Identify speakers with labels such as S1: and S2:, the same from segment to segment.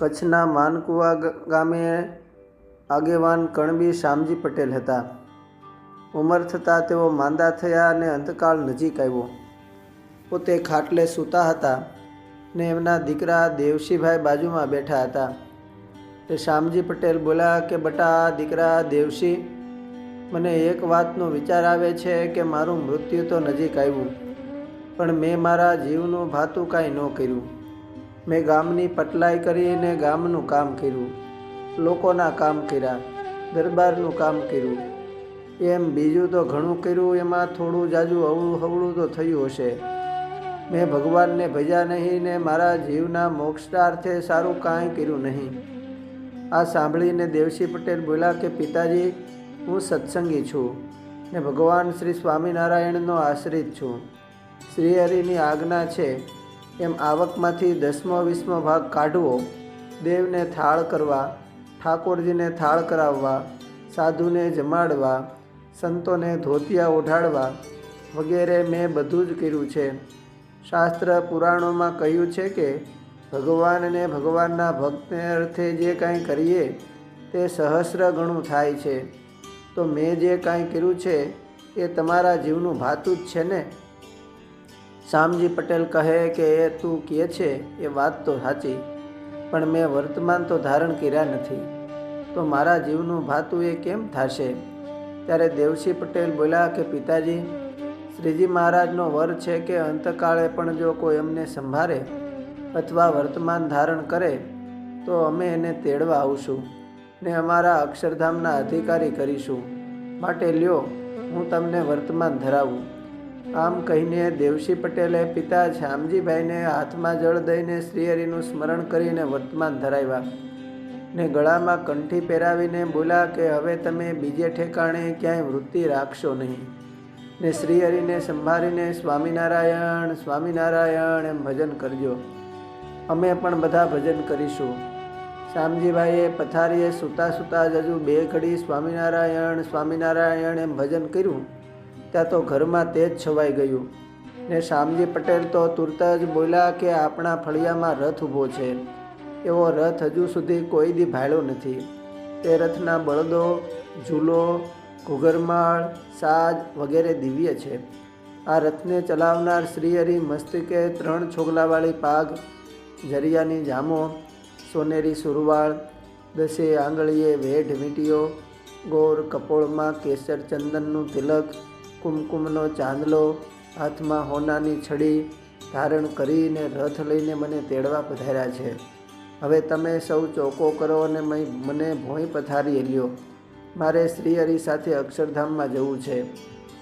S1: કચ્છના માનકુવા ગામે આગેવાન કણબી શામજી પટેલ હતા. ઉંમર થતાં તેઓ માંદા થયા અને અંતકાળ નજીક આવ્યો. પોતે ખાટલે સૂતા હતા ને એમના દીકરા દેવશીભાઈ બાજુમાં બેઠા હતા. તે શામજી પટેલ બોલ્યા કે બટા દીકરા દેવશી, મને એક વાતનો વિચાર આવે છે કે મારું મૃત્યુ તો નજીક આવ્યું, પણ મેં મારા જીવનું ભાતું કાંઈ ન કર્યું. મેં ગામની પટલાઈ કરીને ગામનું કામ કર્યું, લોકોના કામ કર્યા, દરબારનું કામ કર્યું, એમ બીજું તો ઘણું કર્યું. એમાં થોડું જાજુ અવળું હવળું તો થયું હશે. મેં ભગવાનને ભજ્યા નહીં ને મારા જીવના મોક્ષાર્થે સારું કાંઈ કર્યું નહીં. આ સાંભળીને દેવશી પટેલ બોલ્યા કે પિતાજી, હું સત્સંગી છું ને ભગવાન શ્રી સ્વામિનારાયણનો આશ્રિત છું. શ્રી હરિની આજ્ઞા છે એમ આવકમાંથી 10મો 20મો ભાગ કાઢવો, દેવને થાળ કરવા, ઠાકોરજીને થાળ કરાવવા, સાધુને જમાડવા, સંતોને ધોતિયા ઓઢાડવા વગેરે મેં બધું જ કર્યું છે. શાસ્ત્ર પુરાણોમાં કહ્યું છે કે ભગવાનને ભગવાનના ભક્તને અર્થે જે કાંઈ કરીએ તે સહસ્ર ગણું થાય છે. તો મેં જે કાંઈ કર્યું છે એ તમારા જીવનું ભાતું જ છે ને? શામજી પટેલ કહે કે એ તું કહે છે એ વાત તો સાચી, પણ મેં વર્તમાન તો ધારણ કર્યા નથી, તો મારા જીવનું ભાતું એ કેમ થશે? ત્યારે દેવશી પટેલ બોલ્યા કે પિતાજી, શ્રીજી મહારાજનો વર છે કે અંતકાળે પણ જો કોઈ અમને સંભાળે અથવા વર્તમાન ધારણ કરે તો અમે એને તેડવા આવશું ને અમારા અક્ષરધામના અધિકારી કરીશું. માટે લ્યો, હું તમને વર્તમાન ધરાવું. આમ કહીને દેવશી પટેલે પિતા શામજીભાઈને હાથમાં જળ દઈને શ્રીહરિનું સ્મરણ કરીને વર્તમાન ધરાવ્યા ને ગળામાં કંઠી પહેરાવીને બોલ્યા કે હવે તમે બીજે ઠેકાણે ક્યાંય વૃત્તિ રાખશો નહીં ને શ્રીહરિને સંભાળીને સ્વામિનારાયણ સ્વામિનારાયણ એમ ભજન કરજો. અમે પણ બધા ભજન કરીશું. શામજીભાઈએ પથારીએ સૂતા સૂતા જ હજુ 2 ઘડી સ્વામિનારાયણ સ્વામિનારાયણ એમ ભજન કર્યું ત્યાં તો ઘરમાં તેજ છવાઈ ગયું ને શામજી પટેલ તો તુરત જ બોલ્યા કે આપણા ફળિયામાં રથ ઊભો છે, એવો રથ હજુ સુધી કોઈ દી ભાળ્યો નથી. તે રથના બળદો, ઝૂલો, ઘૂઘરમાળ, સાજ વગેરે દિવ્ય છે. આ રથને ચલાવનાર શ્રીહરિ મસ્તકે 3 છોગલાવાળી પાઘ, જરિયાની જામો, સોનેરી સુરવાળ, 10 આંગળીએ વેઢ વીંટીઓ, ગોર કપોળમાં કેસર ચંદનનું તિલક, કુમકુમનો ચાંદલો, હાથમાં હોનાની છડી ધારણ કરીને રથ લઈને મને તેડવા પધાર્યા છે. હવે તમે સૌ ચોકો કરો અને મને ભોંય પથારી લ્યો. મારે શ્રીહરિ સાથે અક્ષરધામમાં જવું છે.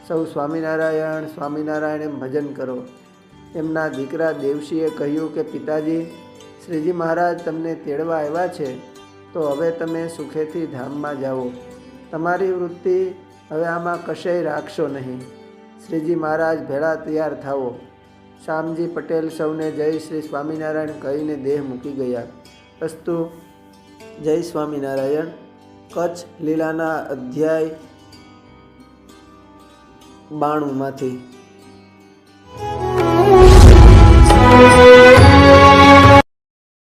S1: સૌ સ્વામિનારાયણ સ્વામિનારાયણ એમ ભજન કરો. એમના દીકરા દેવશીએ કહ્યું કે પિતાજી, શ્રીજી મહારાજ તમને તેડવા આવ્યા છે, તો હવે તમે સુખેથી ધામમાં જાઓ. તમારી વૃત્તિ હવે આમાં કશેય રાખશો નહીં. શ્રીજી મહારાજ ભેળા તૈયાર થાવો. શામજી પટેલ સૌને જય શ્રી સ્વામિનારાયણ કહીને દેહ મૂકી ગયા. અસ્તુ. જય સ્વામિનારાયણ. કચ્છ લીલાના અધ્યાય 92માંથી